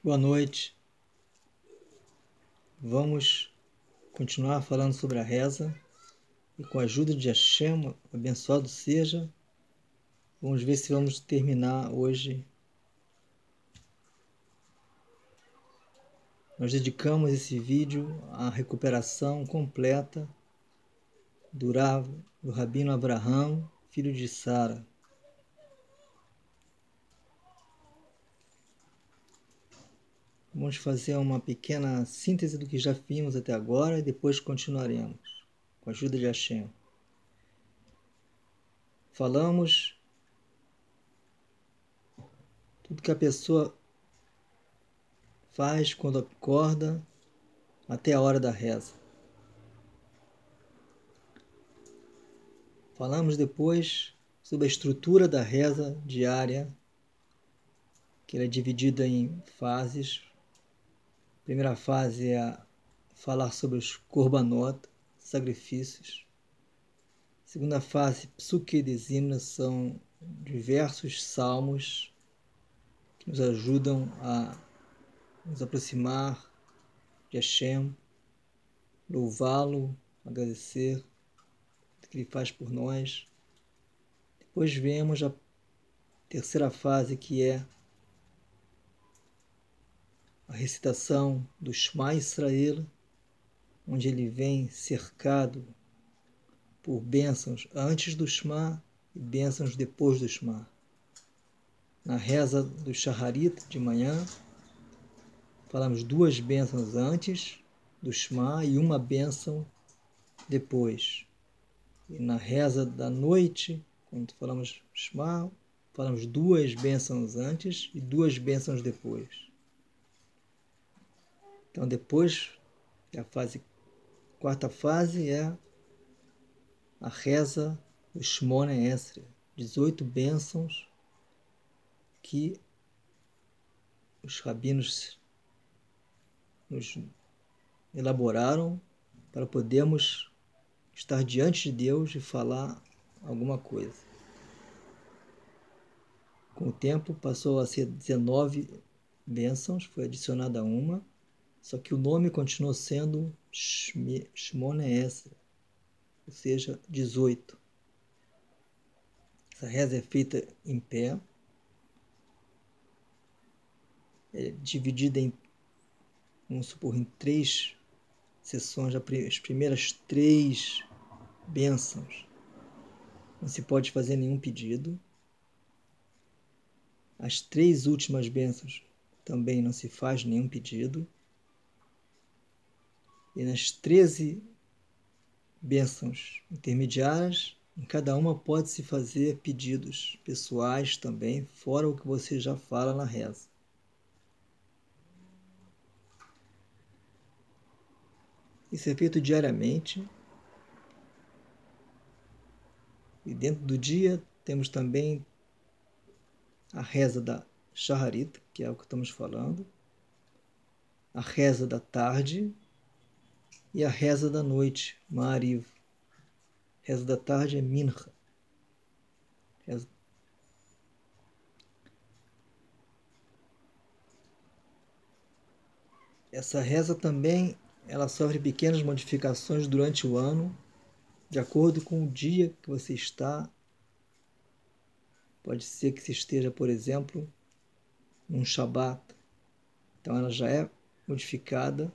Boa noite. Vamos continuar falando sobre a reza e com a ajuda de Hashem, abençoado seja, vamos ver se vamos terminar hoje. Nós dedicamos esse vídeo à recuperação completa do Rabino Abraham, filho de Sara. Vamos fazer uma pequena síntese do que já vimos até agora e depois continuaremos, com a ajuda de Hashem. Falamos tudo que a pessoa faz quando acorda até a hora da reza. Falamos depois sobre a estrutura da reza diária, que ela é dividida em fases. A primeira fase é falar sobre os korbanot, sacrifícios. A segunda fase, psuke de zimna, são diversos salmos que nos ajudam a nos aproximar de Hashem, louvá-lo, agradecer o que ele faz por nós. Depois vemos a terceira fase, que é a recitação do Shema Israel, onde ele vem cercado por bênçãos antes do Shema e bênçãos depois do Shema. Na reza do Shaharit de manhã, falamos 2 bênçãos antes do Shema e uma bênção depois. E na reza da noite, quando falamos Shema, falamos 2 bênçãos antes e 2 bênçãos depois. Então depois, a quarta fase é a reza do Shmone Esrei, 18 bênçãos que os rabinos nos elaboraram para podermos estar diante de Deus e falar alguma coisa. Com o tempo passou a ser 19 bênçãos, foi adicionada uma, só que o nome continuou sendo Shmone Esrei, ou seja, 18. Essa reza é feita em pé, é dividida em, vamos supor, em 3 sessões. As primeiras 3 bênçãos não se pode fazer nenhum pedido. As 3 últimas bênçãos também não se faz nenhum pedido. E nas 13 bênçãos intermediárias, em cada uma pode-se fazer pedidos pessoais também, fora o que você já fala na reza. Isso é feito diariamente. E dentro do dia temos também a reza da Shaharit, que é o que estamos falando, a reza da tarde e a reza da noite, Ma'ariv. A reza da tarde é Minha. Essa reza também ela sofre pequenas modificações durante o ano, de acordo com o dia que você está. Pode ser que você esteja, por exemplo, num Shabat. Então ela já é modificada.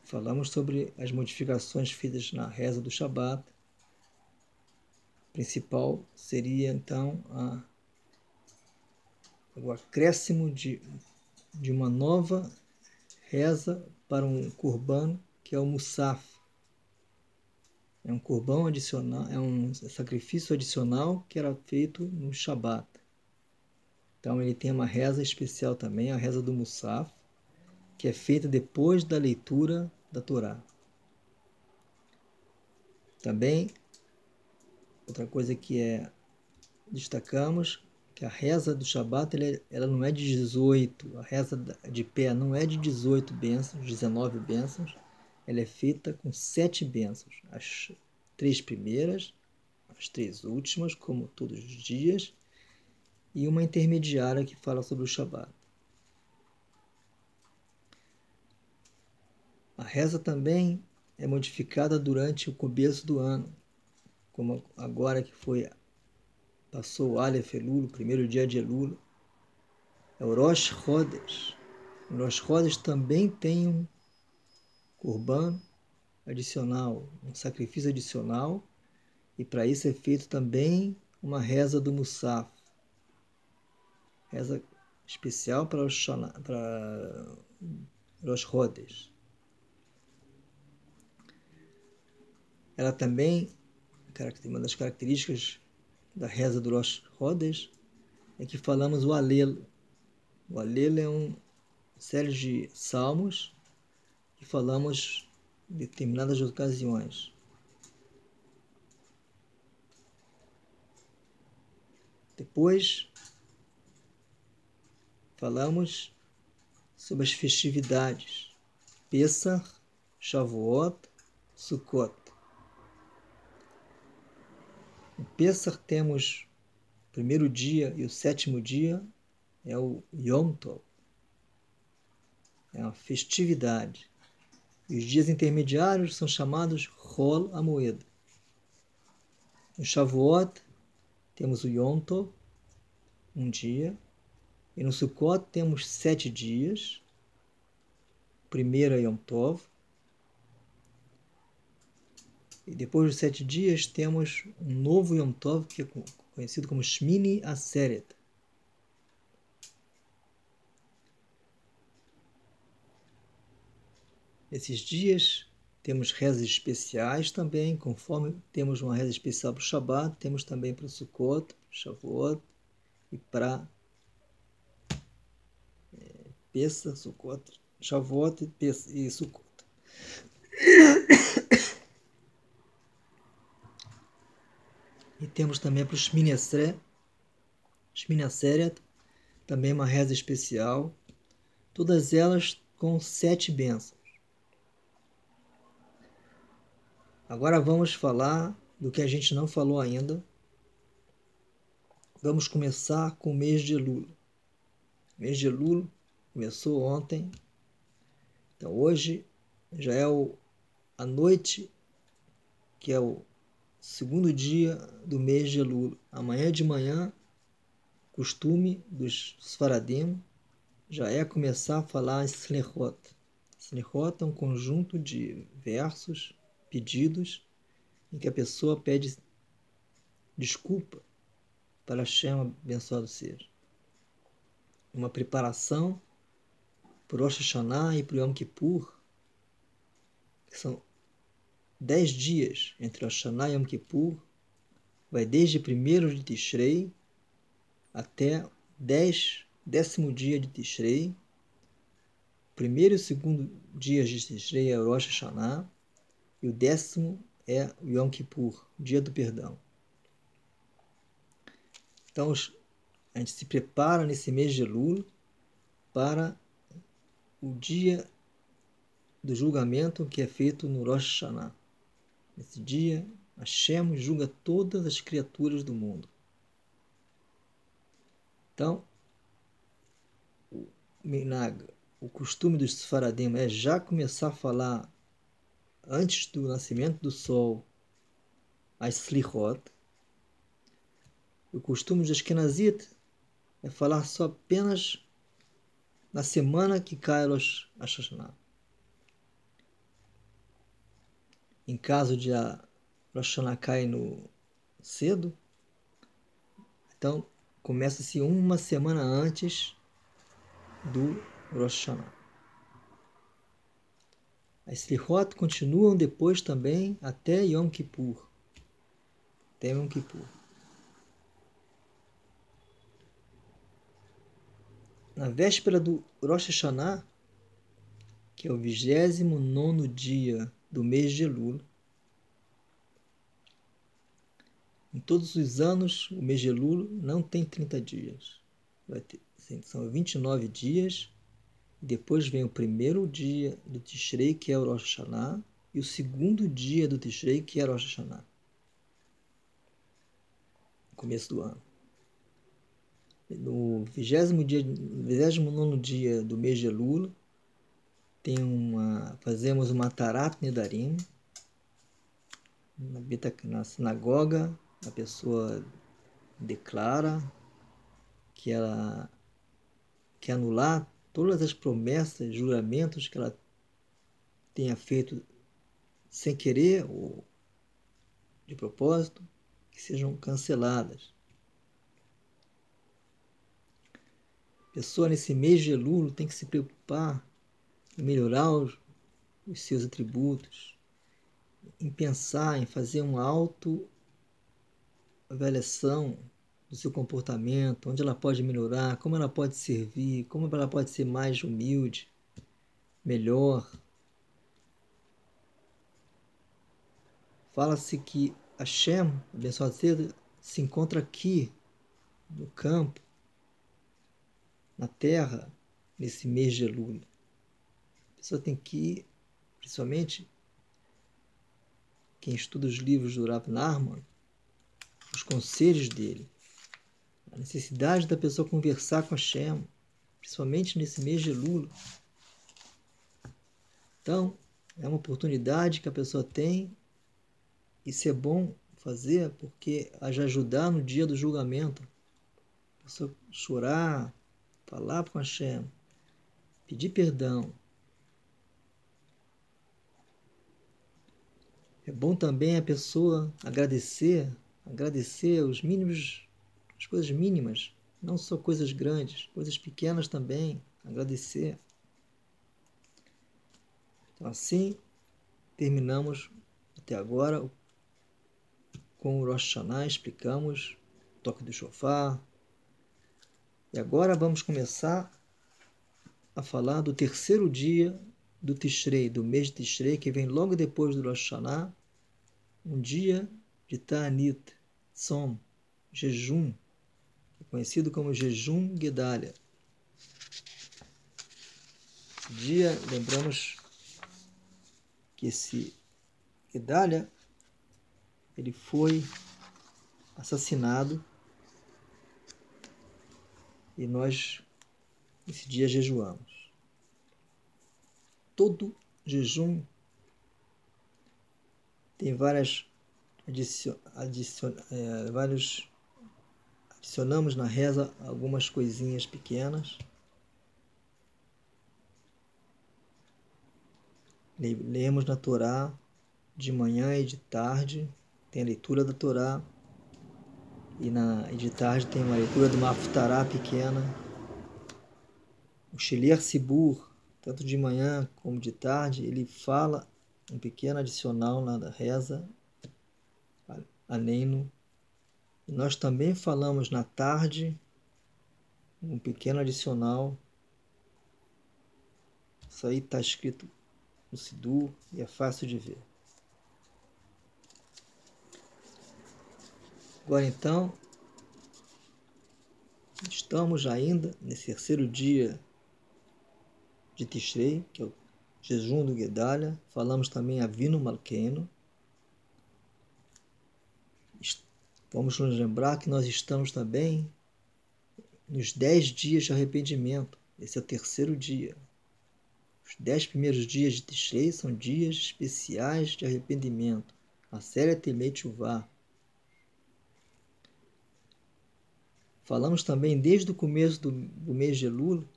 Falamos sobre as modificações feitas na reza do Shabat. A principal seria, então, o acréscimo de uma nova reza para um Korban, que é o Musaf. É um Korban adicional, é um sacrifício adicional que era feito no Shabat. Então ele tem uma reza especial também, a reza do Musaf, que é feita depois da leitura da Torá. Também, outra coisa que destacamos, que a reza do Shabat ela não é de 18, a reza de pé não é de 18 bênçãos, 19 bênçãos, ela é feita com 7 bênçãos, as 3 primeiras, as 3 últimas, como todos os dias, e uma intermediária que fala sobre o Shabat. reza também é modificada durante o começo do ano, como agora que passou o Aleph Elul, o primeiro dia de Elul, é o Rosh Chodesh. O Rosh Chodesh também tem um Corban adicional, um sacrifício adicional, e para isso é feito também uma reza do Musaf, reza especial para Rosh Chodesh. Ela também, uma das características da reza do Rosh Chodesh é que falamos o Alelo. O Alelo é uma série de salmos que falamos em determinadas ocasiões. Depois, falamos sobre as festividades, Pesach, Shavuot, Sukkot. No Pesach temos o primeiro dia e o sétimo dia, é o Yom Tov, é uma festividade. E os dias intermediários são chamados Chol Hamoed. No Shavuot temos o Yom Tov, um dia, e no Sukkot temos 7 dias. O primeiro é Yom Tov, e depois dos 7 dias temos um novo Yom Tov, que é conhecido como Shmini Atzeret. Nesses dias temos rezas especiais também, conforme temos uma reza especial para o Shabbat, temos também para o Sukkot, Shavuot e para Pesach, Sukkot, Shavuot e Sukkot. E temos também para o Shmini Atzeret, também uma reza especial, todas elas com 7 bênçãos. Agora vamos falar do que a gente não falou ainda. Vamos começar com o mês de Elul. O mês de Elul começou ontem, então hoje já é a noite, que é o segundo dia do mês de Elul. Amanhã de manhã, costume dos Sfaradim já é começar a falar Slichot. Slichot é um conjunto de versos, pedidos, em que a pessoa pede desculpa para Hashem, abençoado seja. Uma preparação para o Rosh Hashanah e para o Yom Kippur, que são 10 dias entre Rosh Hashanah e Yom Kippur, vai desde 1º de Tishrei até 10º dia de Tishrei. O primeiro e o segundo dias de Tishrei é o Rosh Hashanah e o 10º é o Yom Kippur, dia do perdão. Então a gente se prepara nesse mês de Elul para o dia do julgamento que é feito no Rosh Hashanah. Nesse dia, Hashem julga todas as criaturas do mundo. Então, o costume dos Sfaradim é já começar a falar antes do nascimento do sol as Slichot. O costume dos Ashkenazit é falar só apenas na semana que cai Rosh Hashanah. Em caso de a Rosh Hashanah cair no cedo, então começa-se uma semana antes do Rosh Hashanah. As Slichot continuam depois também até Yom Kippur. Até Yom Kippur. Na véspera do Rosh Hashanah, que é o 29º dia do mês de Elul, em todos os anos, o mês de Elul não tem 30 dias. São 29 dias, e depois vem o primeiro dia do Tishrei, que é o Rosh Hashanah, e o segundo dia do Tishrei, que é o Rosh Hashanah. Começo do ano. No 29º dia do mês de Elul, fazemos uma Tarat Nedarim. Na sinagoga, a pessoa declara que ela quer anular todas as promessas, juramentos que ela tenha feito sem querer ou de propósito, que sejam canceladas. A pessoa nesse mês de Elul tem que se preocupar em melhorar os seus atributos, em pensar, em fazer uma autoavaliação do seu comportamento, onde ela pode melhorar, como ela pode servir, como ela pode ser mais humilde, melhor. Fala-se que Hashem, abençoado seja, se encontra aqui, no campo, na terra, nesse mês de Elul. A pessoa tem que ir, principalmente quem estuda os livros do Rav Nachman, os conselhos dele, a necessidade da pessoa conversar com Hashem, principalmente nesse mês de Elul. Então, é uma oportunidade que a pessoa tem. Isso é bom fazer porque vai ajudar no dia do julgamento. A pessoa chorar, falar com Hashem, pedir perdão. É bom também a pessoa agradecer as coisas mínimas, não só coisas grandes, coisas pequenas também, agradecer. Então assim, terminamos até agora com o Rosh Hashanah, explicamos o toque do shofar. E agora vamos começar a falar do terceiro dia do Tishrei, do mês de Tishrei, que vem logo depois do Rosh Hashanah, um dia de Ta'anit, Tzom, jejum, conhecido como jejum Gedalia. Esse dia, lembramos que esse Gedalia, ele foi assassinado e nós, esse dia, jejuamos. Todo jejum tem adicionamos na reza algumas coisinhas pequenas. Lemos na Torá de manhã e de tarde, tem a leitura da Torá, e de tarde tem uma leitura de uma haftará pequena. O Sheliach Sibur, tanto de manhã como de tarde, ele fala um pequeno adicional na reza, Aneinu. E nós também falamos na tarde um pequeno adicional. Isso aí está escrito no Sidur e é fácil de ver. Agora então, estamos ainda nesse terceiro dia de Tishrei, que é o jejum do Gedalia. Falamos também Avinu Malkeinu. Vamos nos lembrar que nós estamos também nos 10 dias de arrependimento. Esse é o terceiro dia. Os 10 primeiros dias de Tishrei são dias especiais de arrependimento. Aseret Yemei Teshuvah. Falamos também desde o começo do mês de Elul,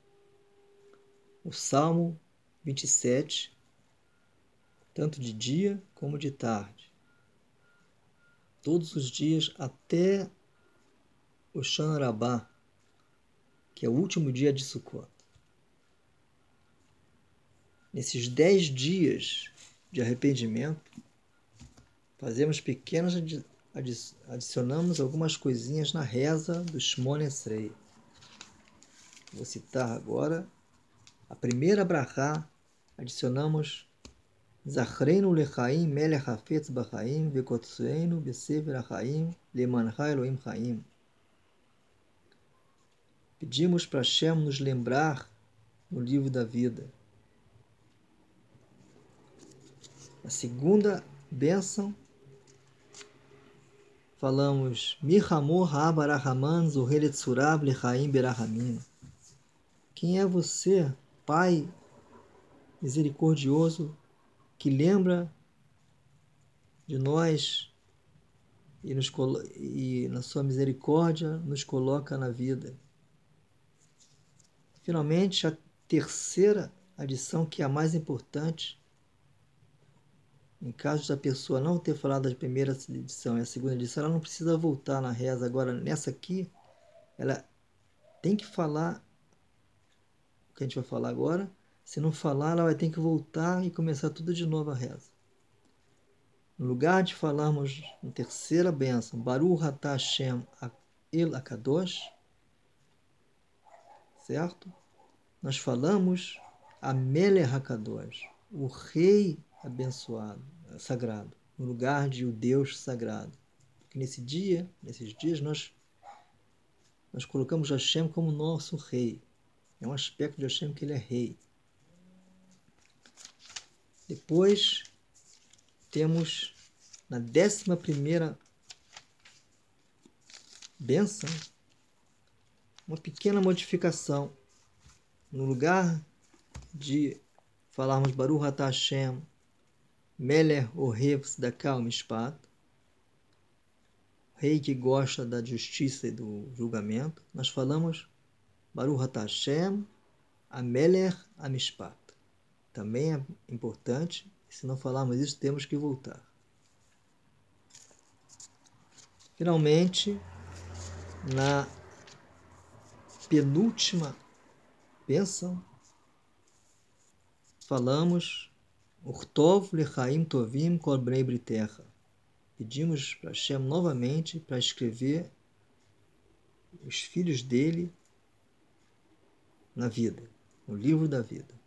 o Salmo 27, tanto de dia como de tarde. Todos os dias até o Shana Rabbah, que é o último dia de Sukkot. Nesses 10 dias de arrependimento, fazemos pequenas adicionamos algumas coisinhas na reza do Shmone Esrei. Vou citar agora a primeira brachá. Adicionamos Zachreinu lechaim melech hafetz bachaim vekotzeinu besever hachaim lemancha Elohim chaim. Pedimos para Hashem nos lembrar no livro da vida. A segunda bênção, falamos Mihamor Habarahaman Zoheletzurab Lechaim Berahamim. Quem é você, Pai misericordioso, que lembra de nós e na sua misericórdia nos coloca na vida. Finalmente, a terceira adição, que é a mais importante, em caso da pessoa não ter falado da primeira edição e a segunda edição, ela não precisa voltar na reza. Agora, nessa aqui, ela tem que falar o que a gente vai falar agora. Se não falar, ela vai ter que voltar e começar tudo de novo a reza. No lugar de falarmos na terceira bênção, Baruch atah Hashem El Akadosh, certo? Nós falamos Amelech Hakadosh, o Rei abençoado, sagrado, no lugar de o Deus sagrado. Porque nesses dias, nós colocamos Hashem como nosso Rei. É um aspecto de Hashem que ele é Rei. Depois, temos na 11ª bênção, uma pequena modificação. No lugar de falarmos Baruch atah Hashem Melech Ohev Tzedakah Umishpat, Rei que gosta da justiça e do julgamento, nós falamos Baruch atah Hashem Amelech Amishpat. Também é importante, se não falarmos isso, temos que voltar. Finalmente, na penúltima bênção, falamos Urtov Lechaim Tovim Kol Bnei Britecha. Pedimos para Hashem novamente para escrever os filhos dele na vida, no livro da vida.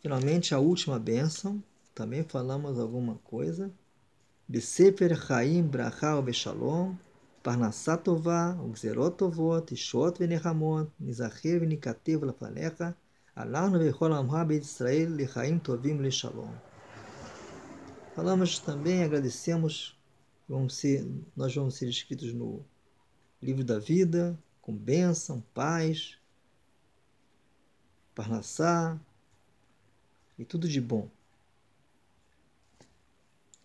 Finalmente, a última bênção, também falamos alguma coisa. Besefer Chaim Bracha Beshalom, Parnassá Tová, Ugzerot Tovot, Ishot Venehamot, Nizacher Venikatev Lafanecha, Alarno Vechol Amha Beit Israel, Lechaim Tovim Leshalom. Falamos também, agradecemos, nós vamos ser escritos no livro da vida, com bênção, paz, Parnassá e tudo de bom.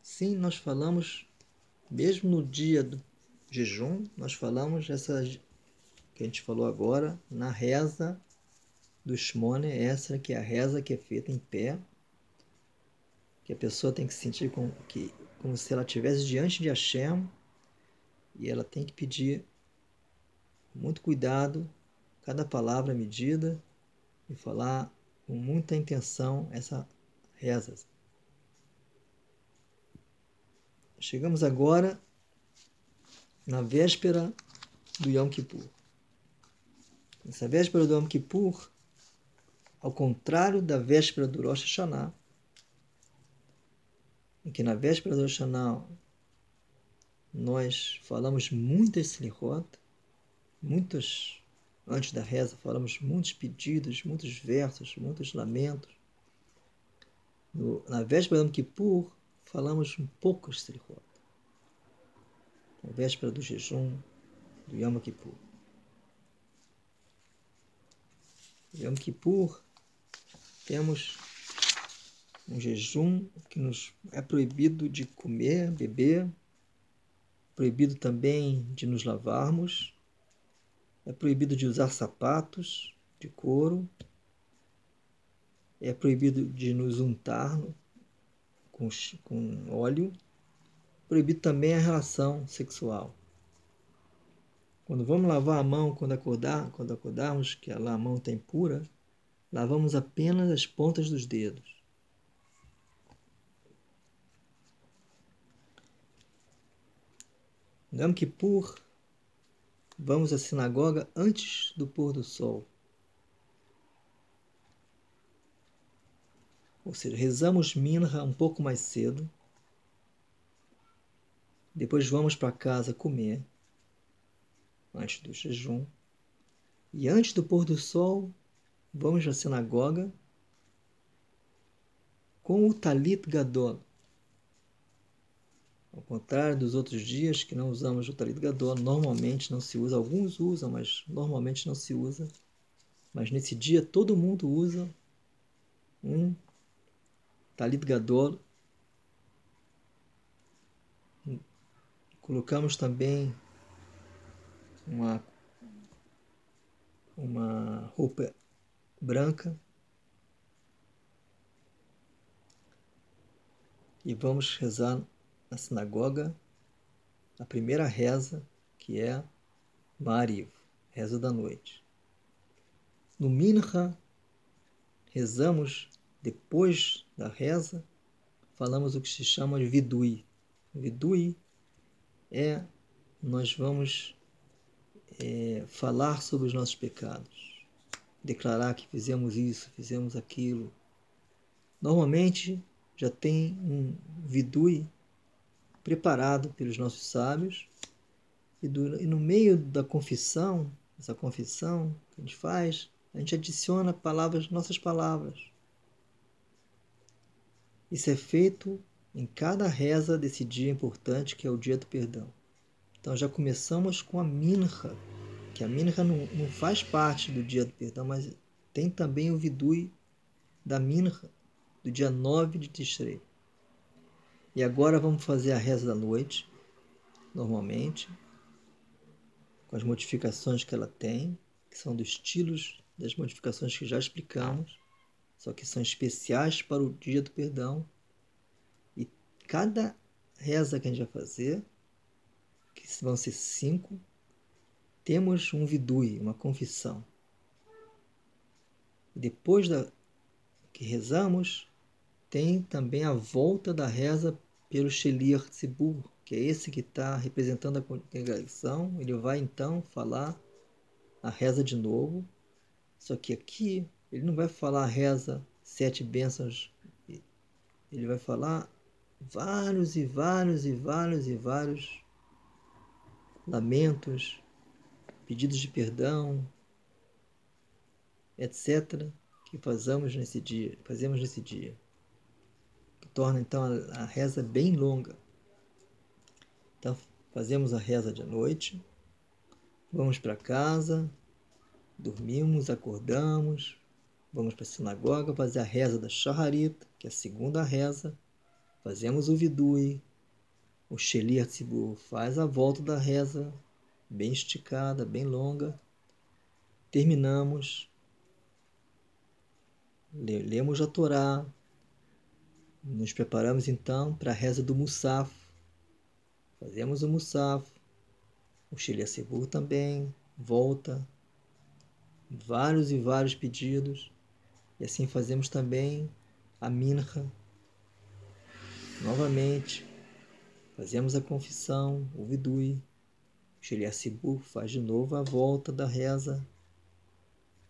Sim, nós falamos, mesmo no dia do jejum, nós falamos essa que a gente falou agora, na reza do Shmone Esra, que é a reza que é feita em pé, que a pessoa tem que sentir como se ela estivesse diante de Hashem, e ela tem que pedir com muito cuidado, cada palavra medida, e falar com muita intenção essa reza. Chegamos agora na véspera do Yom Kippur. Essa véspera do Yom Kippur, ao contrário da véspera do Rosh Hashanah, em que na véspera do Rosh Hashanah nós falamos muitas slichot, antes da reza falamos muitos pedidos, muitos versos, muitos lamentos. Na véspera do Yom Kippur falamos poucos slichot. Na véspera do jejum do Yom Kippur. Yom Kippur, temos um jejum que nos é proibido de comer, beber, proibido também de nos lavarmos, é proibido de usar sapatos de couro, é proibido de nos untar com óleo, proibido também a relação sexual. Quando vamos lavar a mão, quando acordarmos, que a mão está impura, lavamos apenas as pontas dos dedos. No Yom Kippur, vamos à sinagoga antes do pôr do sol. Ou seja, rezamos minha um pouco mais cedo. Depois vamos para casa comer, antes do jejum. E antes do pôr do sol, vamos à sinagoga com o Talit Gadol. Ao contrário dos outros dias que não usamos o Talit Gadol, normalmente não se usa. Alguns usam, mas normalmente não se usa. Mas nesse dia todo mundo usa um Talit Gadol. Colocamos também uma roupa branca e vamos rezar na sinagoga a primeira reza, que é Ma'ariv, reza da noite. No Mincha, rezamos depois da reza, falamos o que se chama de Vidui. Vidui nós vamos falar sobre os nossos pecados, declarar que fizemos isso, fizemos aquilo. Normalmente já tem um Vidui preparado pelos nossos sábios, e no meio da confissão, essa confissão que a gente faz, a gente adiciona nossas palavras. Isso é feito em cada reza desse dia importante, que é o dia do perdão. Então já começamos com a Mincha, que a Mincha não faz parte do dia do perdão, mas tem também o Vidui da Mincha, do dia 9 de Tishrei. E agora vamos fazer a reza da noite, normalmente, com as modificações que ela tem, que são dos estilos das modificações que já explicamos, só que são especiais para o dia do perdão. E cada reza que a gente vai fazer, que vão ser 5, temos um vidui, uma confissão. E depois que rezamos, tem também a volta da reza pelo Sheliach Tzibur, que é esse que está representando a congregação. Ele vai então falar a reza de novo, só que aqui ele não vai falar a reza 7 bênçãos, ele vai falar vários e vários e vários e vários lamentos, pedidos de perdão, etc., que fazemos nesse dia, que torna então a reza bem longa. Então fazemos a reza de noite, vamos para casa, dormimos, acordamos, vamos para a sinagoga fazer a reza da Shacharit, que é a segunda reza, fazemos o Vidui, o Sheliach Tzibur faz a volta da reza, bem esticada, bem longa, terminamos, lemos a Torá, nos preparamos então para a reza do Musaf, fazemos o Musaf, o Sheliach Tzibur também, volta, vários e vários pedidos, e assim fazemos também a Mincha, novamente, fazemos a confissão, o Vidui, o Sheliach Tzibur faz de novo a volta da reza,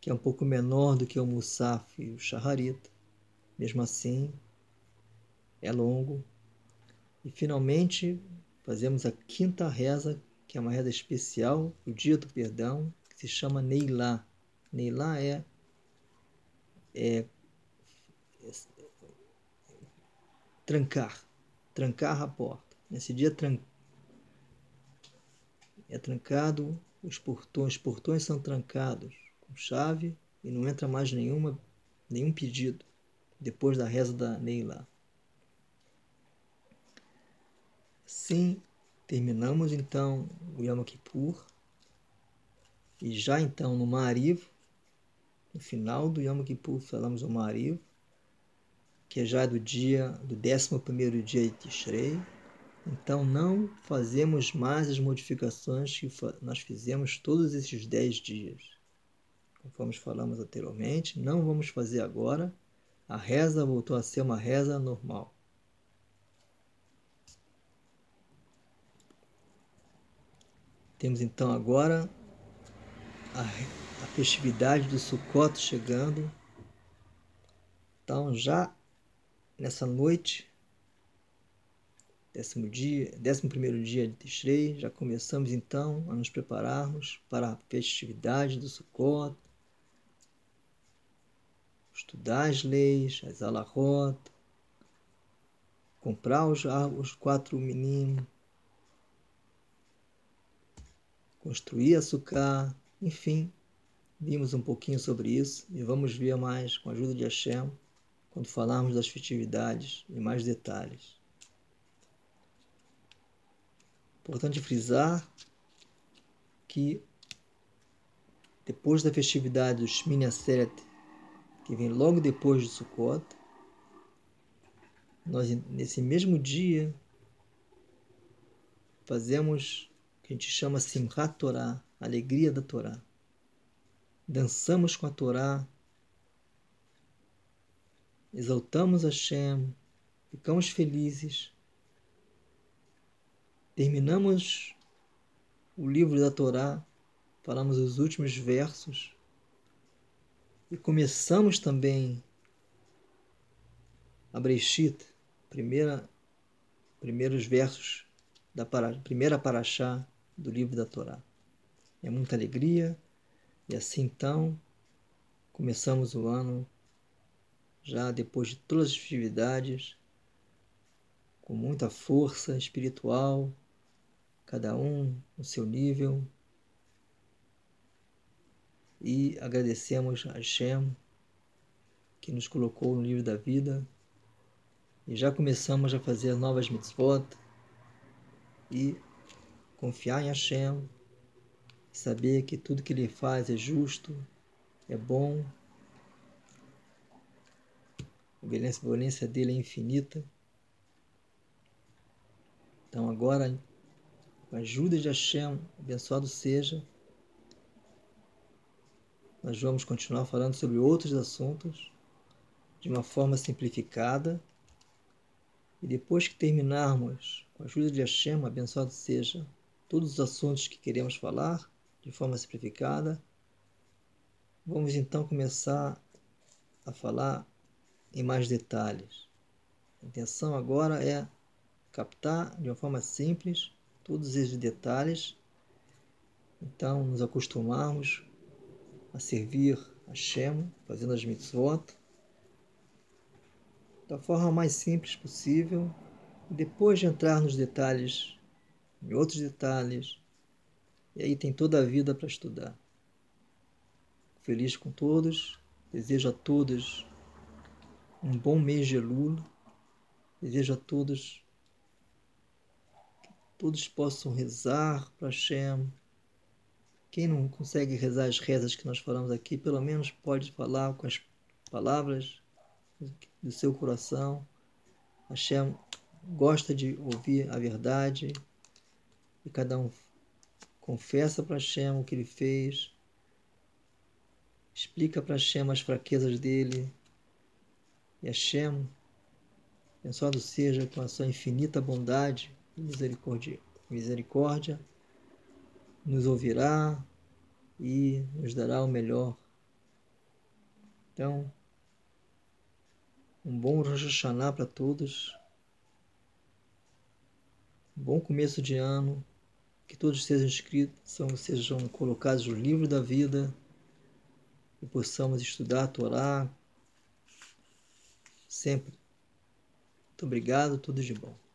que é um pouco menor do que o Musaf e o Shacharit, mesmo assim é longo. E finalmente fazemos a quinta reza, que é uma reza especial, o dia do perdão, que se chama Neilá. Neilá é trancar a porta. Nesse dia é trancado, os portões são trancados com chave e não entra mais nenhum pedido depois da reza da Neilá. Assim, terminamos então o Yom Kippur, e já então no Ma'ariv, no final do Yom Kippur, falamos o Ma'ariv, que já é do 11º dia de Tishrei. Então não fazemos mais as modificações que nós fizemos todos esses 10 dias. Conforme falamos anteriormente, não vamos fazer agora. A reza voltou a ser uma reza normal. Temos então agora a festividade do Sukkot chegando. Então já nessa noite, 11º dia de Tishrei, já começamos então a nos prepararmos para a festividade do Sukkot, estudar as leis, as alahot, comprar os 4 meninos, construir a sukkah, enfim, vimos um pouquinho sobre isso e vamos ver mais com a ajuda de Hashem quando falarmos das festividades em mais detalhes. Importante frisar que depois da festividade do Shmini Atzeret, que vem logo depois de Sukkot, nós nesse mesmo dia fazemos o que a gente chama Simchat Torah, alegria da Torá. Dançamos com a Torá, exaltamos Hashem, ficamos felizes, terminamos o livro da Torá, falamos os últimos versos e começamos também a Breshit, primeiros versos da primeira paraxá do livro da Torá. É muita alegria e assim então começamos o ano já depois de todas as festividades, com muita força espiritual, cada um no seu nível, e agradecemos a Hashem que nos colocou no livro da vida e já começamos a fazer novas mitzvot e confiar em Hashem, saber que tudo que Ele faz é justo, é bom, a benevolência dele é infinita. Então agora, com a ajuda de Hashem, abençoado seja, nós vamos continuar falando sobre outros assuntos de uma forma simplificada. E depois que terminarmos, com a ajuda de Hashem, abençoado seja, todos os assuntos que queremos falar de forma simplificada, vamos então começar a falar em mais detalhes. A intenção agora é captar de uma forma simples todos esses detalhes, então nos acostumarmos a servir a Hashem, fazendo as mitzvot da forma mais simples possível, e depois de entrar nos detalhes, em outros detalhes, e aí tem toda a vida para estudar. Feliz com todos, desejo a todos um bom mês de Elul, desejo a todos que todos possam rezar para Hashem. Quem não consegue rezar as rezas que nós falamos aqui, pelo menos pode falar com as palavras do seu coração. Hashem gosta de ouvir a verdade e cada um confessa para Hashem o que ele fez, explica para Hashem as fraquezas dele, e Hashem, abençoado seja com a sua infinita bondade e misericórdia, nos ouvirá e nos dará o melhor. Então, um bom Rosh Hashanah para todos, um bom começo de ano, que todos sejam inscritos, sejam colocados no livro da vida e possamos estudar a Torá sempre. Muito obrigado, tudo de bom.